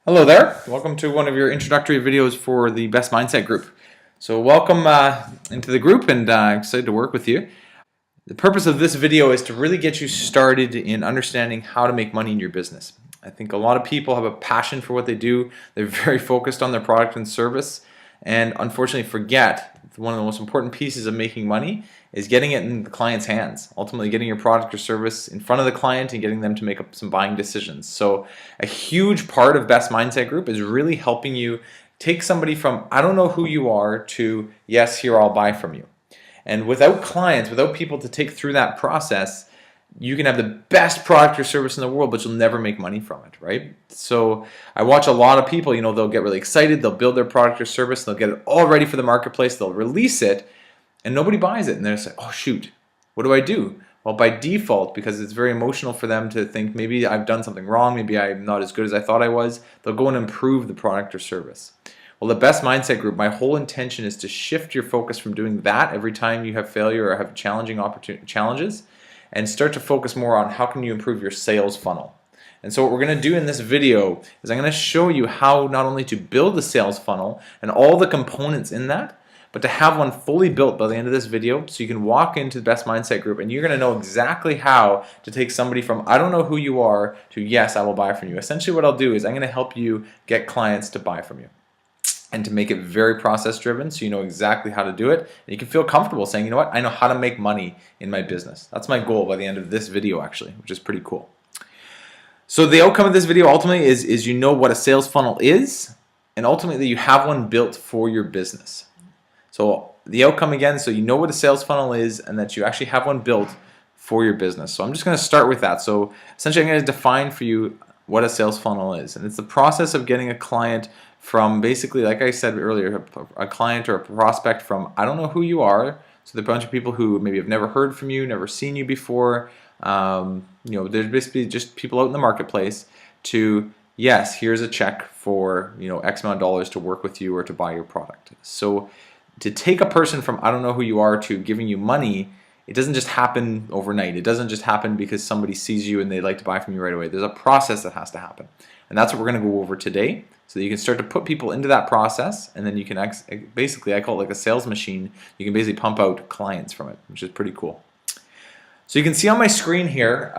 Hello there. Welcome to one of your introductory videos for the Best Mindset Group. So welcome into the group, and excited to work with you. The purpose of this video is to really get you started in understanding how to make money in your business. I think a lot of people have a passion for what they do. They're very focused on their product and service, and unfortunately forget one of the most important pieces of making money is getting it in the client's hands. Ultimately getting your product or service in front of the client and getting them to make up some buying decisions. So a huge part of Best Mindset Group is really helping you take somebody from I don't know who you are to yes, here I'll buy from you. And without clients, without people to take through that process, you can have the best product or service in the world, but you'll never make money from it, right? So I watch a lot of people, they'll get really excited, they'll build their product or service, they'll get it all ready for the marketplace, they'll release it, and nobody buys it. And they're like, oh shoot, what do I do? Well, by default, because it's very emotional for them to think maybe I've done something wrong, maybe I'm not as good as I thought I was, they'll go and improve the product or service. Well, the Best Mindset Group, my whole intention is to shift your focus from doing that every time you have failure or have challenging challenges, and start to focus more on how can you improve your sales funnel. And so what we're going to do in this video is I'm going to show you how not only to build the sales funnel and all the components in that, but to have one fully built by the end of this video so you can walk into the Best Mindset Group and you're going to know exactly how to take somebody from I don't know who you are to yes, I will buy from you. Essentially what I'll do is I'm going to help you get clients to buy from you, and to make it very process driven so you know exactly how to do it and you can feel comfortable saying, you know what, I know how to make money in my business. That's my goal by the end of this video actually, which is pretty cool. So the outcome of this video ultimately is you know what a sales funnel is, and ultimately you have one built for your business. So the outcome again, so you know what a sales funnel is and that you actually have one built for your business. So I'm just going to start with that. So essentially I'm going to define for you what a sales funnel is, and it's the process of getting a client from basically, like I said earlier, a client or a prospect from I don't know who you are, so the bunch of people who maybe have never heard from you, never seen you before, there's basically just people out in the marketplace, to yes, here's a check for X amount of dollars to work with you or to buy your product. So to take a person from I don't know who you are to giving you money, it doesn't just happen overnight. It doesn't just happen because somebody sees you and they'd like to buy from you right away. There's a process that has to happen. And that's what we're going to go over today, so that you can start to put people into that process, and then you can basically, I call it like a sales machine. You can basically pump out clients from it, which is pretty cool. So you can see on my screen here,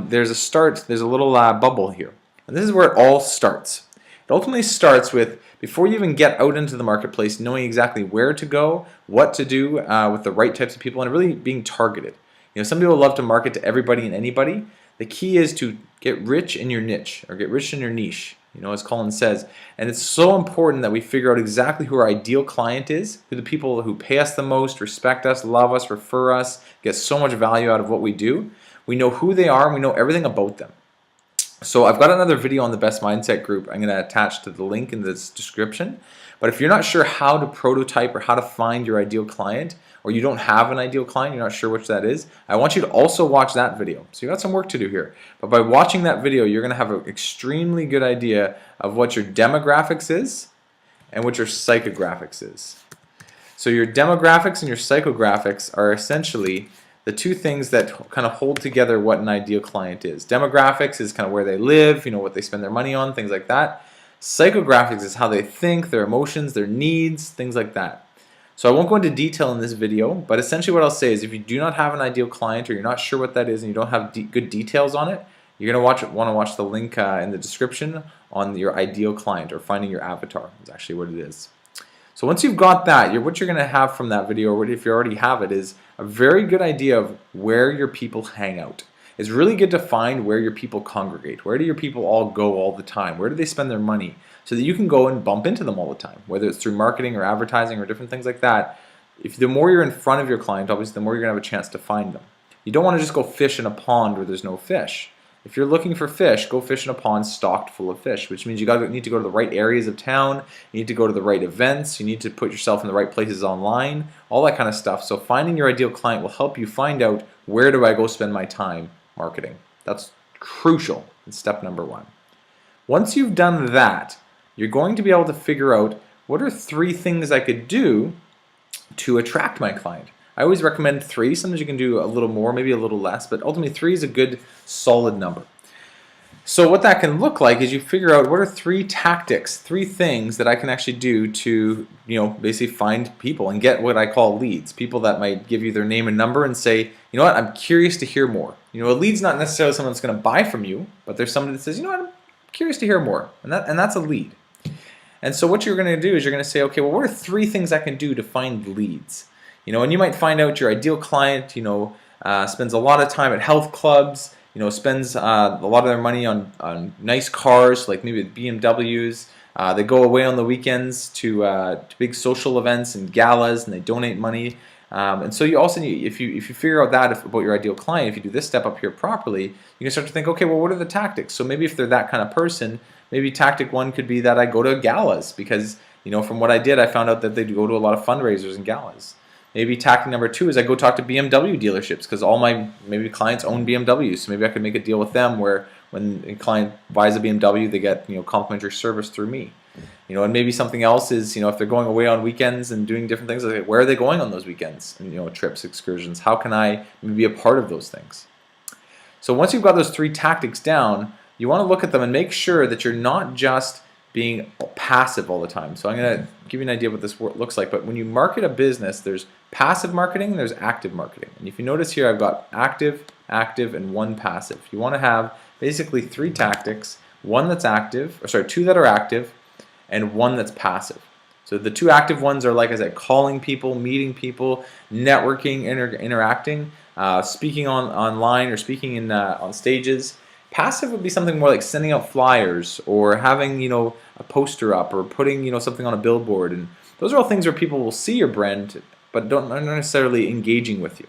there's a little bubble here. And this is where it all starts. It ultimately starts with, before you even get out into the marketplace, knowing exactly where to go, what to do with the right types of people, and really being targeted. Some people love to market to everybody and anybody. The key is to get rich in your niche, or get rich in your niche, as Colin says. And it's so important that we figure out exactly who our ideal client is, who the people who pay us the most, respect us, love us, refer us, get so much value out of what we do. We know who they are and we know everything about them. So I've got another video on the Best Mindset Group I'm going to attach to the link in this description. But if you're not sure how to prototype or how to find your ideal client, or you don't have an ideal client, you're not sure which that is, I want you to also watch that video. So you got some work to do here. But by watching that video, you're going to have an extremely good idea of what your demographics is and what your psychographics is. So your demographics and your psychographics are essentially the two things that kind of hold together what an ideal client is. Demographics is kind of where they live, what they spend their money on, things like that. Psychographics is how they think, their emotions, their needs, things like that. So I won't go into detail in this video, but essentially what I'll say is if you do not have an ideal client, or you're not sure what that is and you don't have good details on it, you're going to want to watch the link in the description on your ideal client, or finding your avatar is actually what it is. So once you've got that, what you're going to have from that video, or if you already have it, is a very good idea of where your people hang out. It's really good to find where your people congregate. Where do your people all go all the time? Where do they spend their money? So that you can go and bump into them all the time, whether it's through marketing or advertising or different things like that. The more you're in front of your client, obviously, the more you're going to have a chance to find them. You don't want to just go fish in a pond where there's no fish. If you're looking for fish, go fish in a pond stocked full of fish, which means you need to go to the right areas of town, you need to go to the right events, you need to put yourself in the right places online, all that kind of stuff. So finding your ideal client will help you find out, where do I go spend my time marketing? That's crucial. It's step number one. Once you've done that, you're going to be able to figure out, what are 3 things I could do to attract my client? I always recommend 3. Sometimes you can do a little more, maybe a little less, but ultimately 3 is a good solid number. So what that can look like is you figure out what are 3 tactics, 3 things that I can actually do to, basically find people and get what I call leads. People that might give you their name and number and say, you know what, I'm curious to hear more. A lead's not necessarily someone that's going to buy from you, but there's somebody that says, you know what, I'm curious to hear more, and that's a lead. And so what you're going to do is you're going to say, okay, well, what are 3 things I can do to find leads? And you might find out your ideal client, spends a lot of time at health clubs, spends a lot of their money on nice cars, like maybe BMWs. They go away on the weekends to big social events and galas, and they donate money. And so you also need, if you figure out that about your ideal client, if you do this step up here properly, you can start to think, okay, well, what are the tactics? So maybe if they're that kind of person, maybe tactic 1 could be that I go to galas because, from what I did, I found out that they do go to a lot of fundraisers and galas. Maybe tactic number 2 is I go talk to BMW dealerships because all my maybe clients own BMWs, so maybe I could make a deal with them where when a client buys a BMW, they get complimentary service through me. And maybe something else is if they're going away on weekends and doing different things, like where are they going on those weekends and trips, excursions? How can I maybe be a part of those things? So once you've got those 3 tactics down, you want to look at them and make sure that you're not just being passive all the time. So I'm going to give you an idea of what this looks like. But when you market a business, there's passive marketing and there's active marketing. And if you notice here, I've got active, and 1 passive. You want to have basically 3 tactics, 2 that are active, and 1 that's passive. So the 2 active ones are, like I said, calling people, meeting people, networking, interacting, speaking online or speaking on stages. Passive would be something more like sending out flyers or having a poster up or putting something on a billboard, and those are all things where people will see your brand but aren't necessarily engaging with you.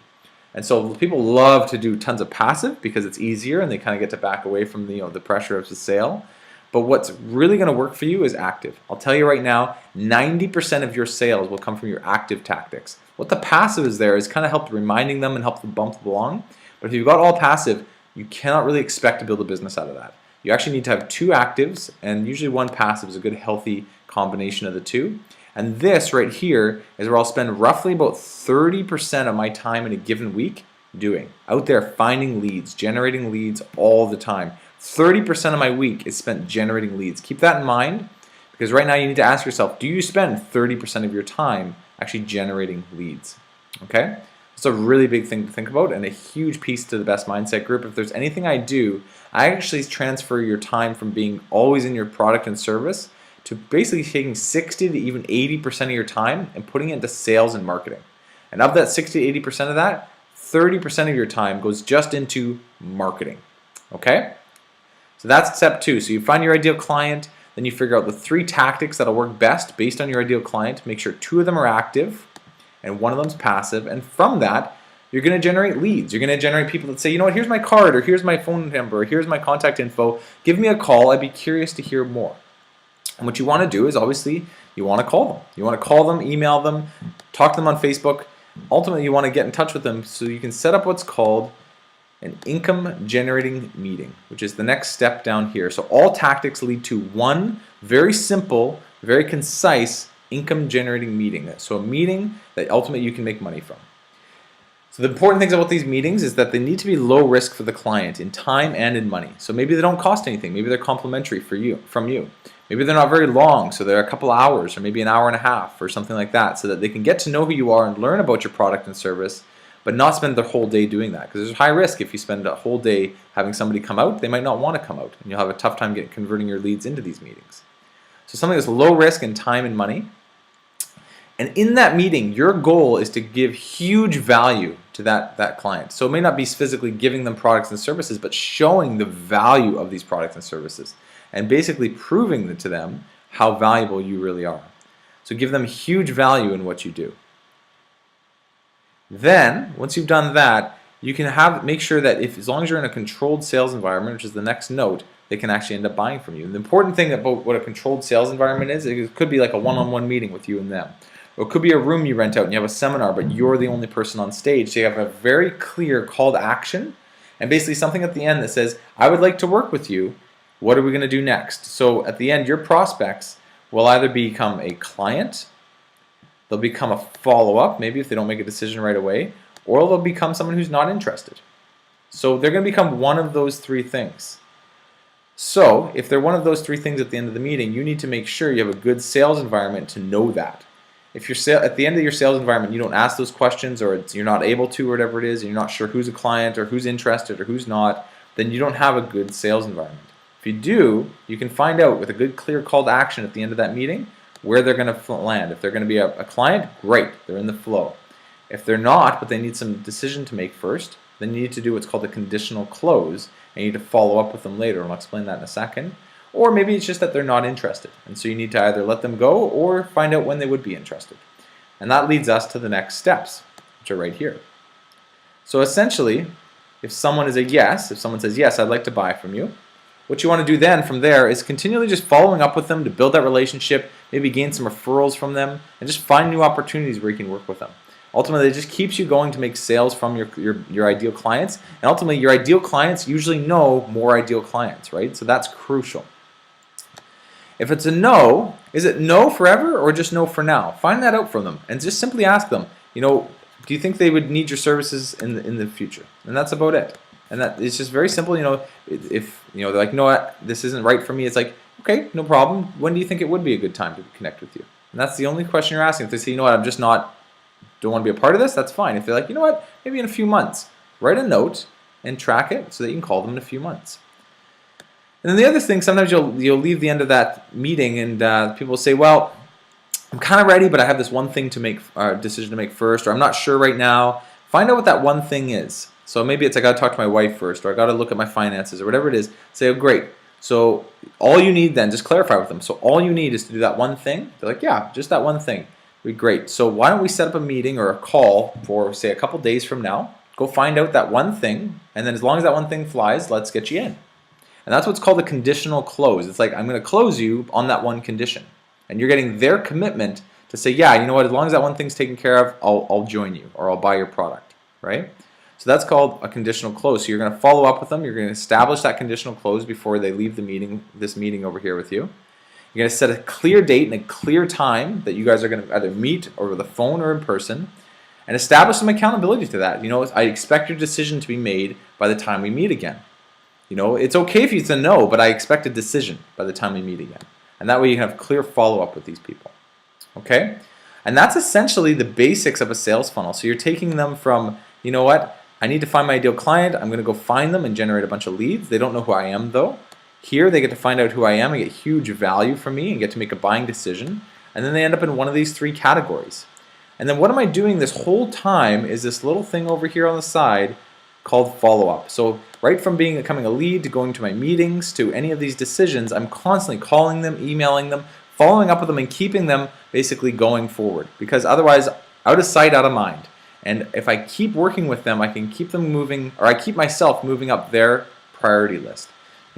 And so people love to do tons of passive because it's easier and they kind of get to back away from the pressure of the sale. But what's really going to work for you is active. I'll tell you right now, 90% of your sales will come from your active tactics. What the passive is there is kind of help reminding them and help them bump them along. But if you've got all passive, you cannot really expect to build a business out of that. You actually need to have 2 actives, and usually 1 passive is a good healthy combination of the 2. And this right here is where I'll spend roughly about 30% of my time in a given week doing. Out there finding leads, generating leads all the time. 30% of my week is spent generating leads. Keep that in mind because right now you need to ask yourself, do you spend 30% of your time actually generating leads? Okay? It's a really big thing to think about and a huge piece to the Best Mindset Group. If there's anything I do, I actually transfer your time from being always in your product and service to basically taking 60 to even 80% of your time and putting it into sales and marketing. And of that 60 to 80% of that, 30% of your time goes just into marketing. Okay? So that's step 2. So you find your ideal client, then you figure out the 3 tactics that'll work best based on your ideal client. Make sure 2 of them are active and 1 of them's passive, and from that you're going to generate leads. You're going to generate people that say, you know what, here's my card, or here's my phone number, or here's my contact info, give me a call, I'd be curious to hear more. And what you want to do is obviously you want to call them. You want to call them, email them, talk to them on Facebook. Ultimately you want to get in touch with them so you can set up what's called an income generating meeting, which is the next step down here. So all tactics lead to 1 very simple, very concise income generating meeting. So a meeting that ultimately you can make money from. So the important things about these meetings is that they need to be low risk for the client in time and in money. So maybe they don't cost anything. Maybe they're complimentary from you. Maybe they're not very long, so they're a couple hours or maybe an hour and a half or something like that, so that they can get to know who you are and learn about your product and service, but not spend their whole day doing that. Because there's high risk if you spend a whole day having somebody come out, they might not want to come out, and you'll have a tough time converting your leads into these meetings. So something that's low risk in time and money. And in that meeting, your goal is to give huge value to that client. So it may not be physically giving them products and services, but showing the value of these products and services and basically proving to them how valuable you really are. So give them huge value in what you do. Then, once you've done that, you can make sure that as long as you're in a controlled sales environment, which is the next note, they can actually end up buying from you. And the important thing about what a controlled sales environment is, it could be like a one-on-one meeting with you and them. Or it could be a room you rent out and you have a seminar, but you're the only person on stage. So you have a very clear call to action and basically something at the end that says, I would like to work with you. What are we going to do next? So at the end, your prospects will either become a client, they'll become a follow-up, maybe if they don't make a decision right away, or they'll become someone who's not interested. So they're going to become one of those 3 things. So if they're one of those three things at the end of the meeting, you need to make sure you have a good sales environment to know that. If you're at the end of your sales environment, you don't ask those questions, or you're not able to, or whatever it is, and you're not sure who's a client or who's interested or who's not, then you don't have a good sales environment. If you do, you can find out with a good clear call to action at the end of that meeting where they're going to land. If they're going to be a client, great, they're in the flow. If they're not, but they need some decision to make first, then you need to do what's called a conditional close, and you need to follow up with them later, and I'll explain that in a second. Or maybe it's just that they're not interested, and so you need to either let them go or find out when they would be interested. And that leads us to the next steps, which are right here. So essentially, if someone is a yes, if someone says, yes, I'd like to buy from you, what you want to do then from there is continually just following up with them to build that relationship, maybe gain some referrals from them, and just find new opportunities where you can work with them. Ultimately, it just keeps you going to make sales from your ideal clients, and ultimately your ideal clients usually know more ideal clients, right? So that's crucial. If it's a no, is it no forever or just no for now? Find that out from them and just simply ask them, do you think they would need your services in the future? And that's about it. And that it's just very simple. If they're like, what, this isn't right for me, it's like, okay, no problem. When do you think it would be a good time to connect with you? And that's the only question you're asking. If they say, I'm just don't want to be a part of this, that's fine. If they're like, maybe in a few months, write a note and track it so that you can call them in a few months. And then the other thing, sometimes you'll leave the end of that meeting and people will say, well, I'm kind of ready, but I have this one thing to make, decision to make first, or I'm not sure right now. Find out what that one thing is. So maybe it's I got to talk to my wife first, or I got to look at my finances, or whatever it is. Say, oh, great. So all you need then, just clarify with them. So all you need is to do that one thing. They're like, yeah, just that one thing. Be great. So why don't we set up a meeting or a call for, say, a couple days from now. Go find out that one thing, and then as long as that one thing flies, let's get you in. And that's what's called a conditional close. It's like, I'm going to close you on that one condition. And you're getting their commitment to say, yeah, you know what, as long as that one thing's taken care of, I'll join you, or I'll buy your product, right? So that's called a conditional close. So you're going to follow up with them. You're going to establish that conditional close before they leave the meeting, this meeting over here with you. You're going to set a clear date and a clear time that you guys are going to either meet over the phone or in person, and establish some accountability to that. I expect your decision to be made by the time we meet again. It's okay if it's a no, but I expect a decision by the time we meet again. And that way you can have clear follow-up with these people. Okay? And that's essentially the basics of a sales funnel. So you're taking them from, I need to find my ideal client. I'm going to go find them and generate a bunch of leads. They don't know who I am, though. Here, they get to find out who I am and get huge value from me and get to make a buying decision. And then they end up in one of these three categories. And then what am I doing this whole time is this little thing over here on the side called follow-up. So right from becoming a lead to going to my meetings to any of these decisions, I'm constantly calling them, emailing them, following up with them, and keeping them basically going forward. Because otherwise, out of sight, out of mind. And if I keep working with them, I can keep them moving, or I keep myself moving up their priority list.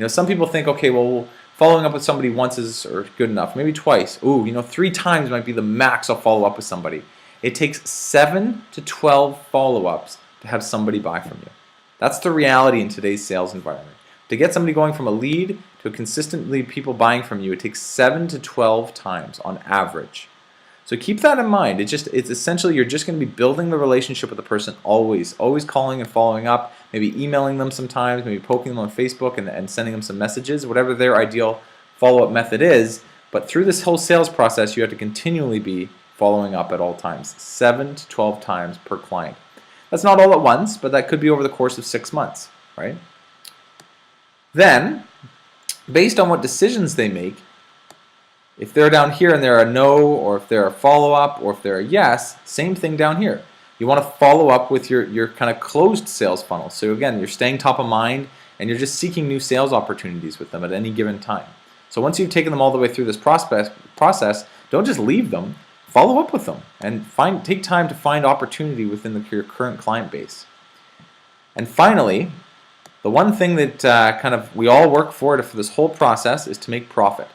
Some people think, okay, well, following up with somebody once is good enough, maybe twice. Ooh, 3 times might be the max I'll follow up with somebody. It takes 7 to 12 follow-ups to have somebody buy from you. That's the reality in today's sales environment. To get somebody going from a lead to consistently people buying from you, it takes 7 to 12 times on average. So keep that in mind. It's essentially you're just going to be building the relationship with the person always calling and following up, maybe emailing them sometimes, maybe poking them on Facebook and sending them some messages, whatever their ideal follow-up method is. But through this whole sales process, you have to continually be following up at all times, 7 to 12 times per client. That's not all at once, but that could be over the course of 6 months, right? Then, based on what decisions they make, if they're down here and they're a no, or if they're a follow-up, or if they're a yes, same thing down here. You want to follow up with your kind of closed sales funnel. So again, you're staying top of mind and you're just seeking new sales opportunities with them at any given time. So once you've taken them all the way through this process, don't just leave them. Follow up with them and take time to find opportunity within your current client base. And finally, the one thing that we all work for this whole process is to make profit.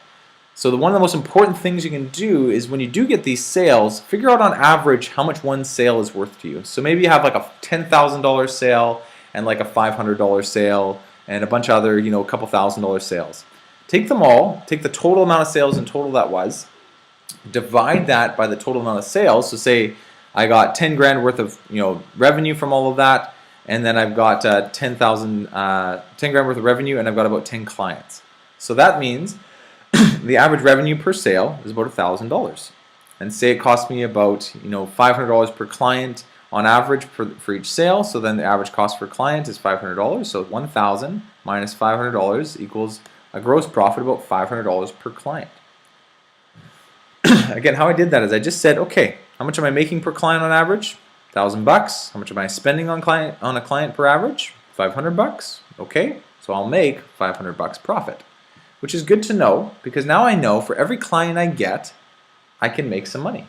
So one of the most important things you can do is when you do get these sales, figure out on average how much one sale is worth to you. So maybe you have like a $10,000 sale and like a $500 sale and a bunch of other, a couple $1,000 sales. Take them all, take the total amount of sales in total that was, divide that by the total amount of sales. So say I got 10 grand worth of revenue from all of that, and then I've got 10 grand worth of revenue, and I've got about 10 clients. So that means the average revenue per sale is about $1,000. And say it costs me about $500 per client on average for each sale. So then the average cost per client is $500. So 1,000 minus $500 equals a gross profit of about $500 per client. Again, how I did that is I just said, okay, how much am I making per client on average? $1,000. How much am I spending on a client per average? $500. Okay, so I'll make $500 profit, which is good to know because now I know for every client I get, I can make some money.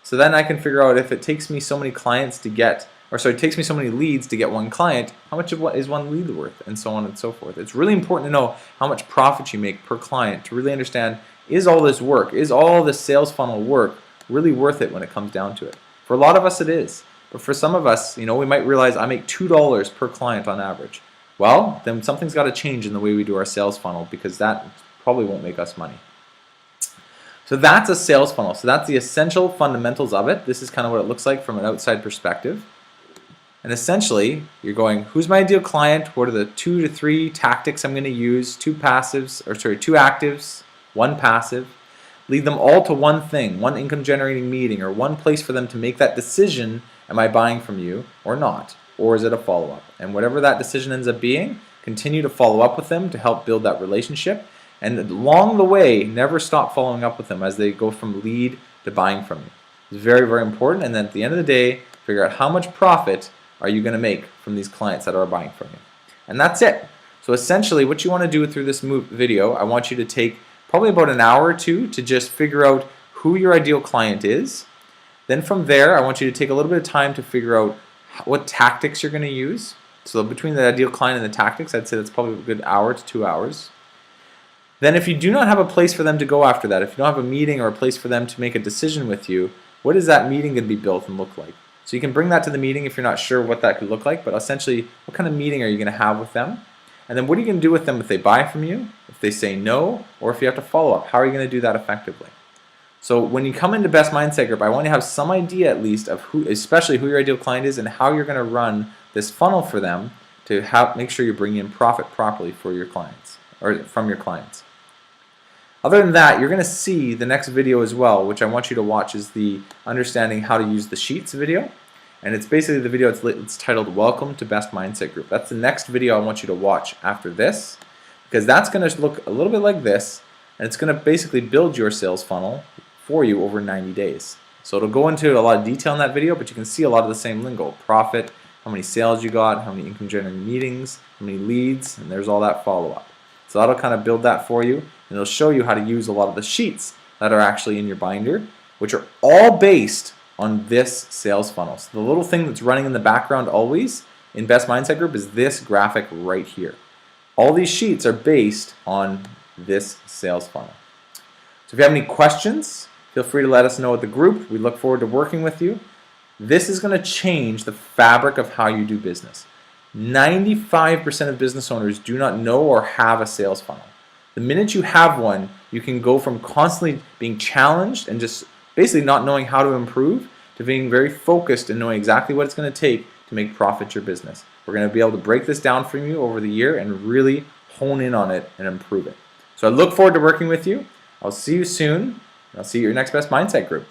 So then I can figure out if it takes me so many clients to get, it takes me so many leads to get one client, how much of what is one lead worth, and so on and so forth. It's really important to know how much profit you make per client to really understand, is all this work, is all this sales funnel work really worth it when it comes down to it? For a lot of us it is, but for some of us, we might realize I make $2 per client on average. Well, then something's got to change in the way we do our sales funnel because that probably won't make us money. So that's a sales funnel. So that's the essential fundamentals of it. This is kind of what it looks like from an outside perspective. And essentially, you're going, who's my ideal client? What are the 2 to 3 tactics I'm going to use? 2 actives, 1 passive. Lead them all to one thing, one income generating meeting, or one place for them to make that decision. Am I buying from you or not? Or is it a follow-up? And whatever that decision ends up being, continue to follow up with them to help build that relationship. And along the way, never stop following up with them as they go from lead to buying from you. It's very, very important. And then at the end of the day, figure out how much profit are you going to make from these clients that are buying from you. And that's it. So essentially, what you want to do through this video, I want you to take probably about an hour or two to just figure out who your ideal client is. Then from there, I want you to take a little bit of time to figure out what tactics you're going to use. So between the ideal client and the tactics, I'd say that's probably a good hour to 2 hours. Then if you do not have a place for them to go after that, if you don't have a meeting or a place for them to make a decision with you, what is that meeting going to be built and look like? So you can bring that to the meeting if you're not sure what that could look like, but essentially, what kind of meeting are you going to have with them? And then what are you going to do with them if they buy from you, if they say no, or if you have to follow up? How are you going to do that effectively? So when you come into Best Mindset Group, I want you to have some idea at least of especially who your ideal client is and how you're going to run this funnel for them to make sure you're bringing in profit properly for your clients or from your clients. Other than that, you're going to see the next video as well, which I want you to watch, is the understanding how to use the sheets video. And it's basically the video, it's titled Welcome to Best Mindset Group. That's the next video I want you to watch after this, because that's going to look a little bit like this, and it's going to basically build your sales funnel for you over 90 days. So it'll go into a lot of detail in that video, but you can see a lot of the same lingo. Profit, how many sales you got, how many income generating meetings, how many leads, and there's all that follow-up. So that'll kind of build that for you, and it'll show you how to use a lot of the sheets that are actually in your binder, which are all based on this sales funnel. So the little thing that's running in the background always in Best Mindset Group is this graphic right here. All these sheets are based on this sales funnel. So if you have any questions, feel free to let us know at the group. We look forward to working with you. This is going to change the fabric of how you do business. 95% of business owners do not know or have a sales funnel. The minute you have one, you can go from constantly being challenged and just basically not knowing how to improve to being very focused and knowing exactly what it's going to take to make profit your business. We're going to be able to break this down for you over the year and really hone in on it and improve it. So I look forward to working with you. I'll see you soon. I'll see you at your next Best Mindset Group.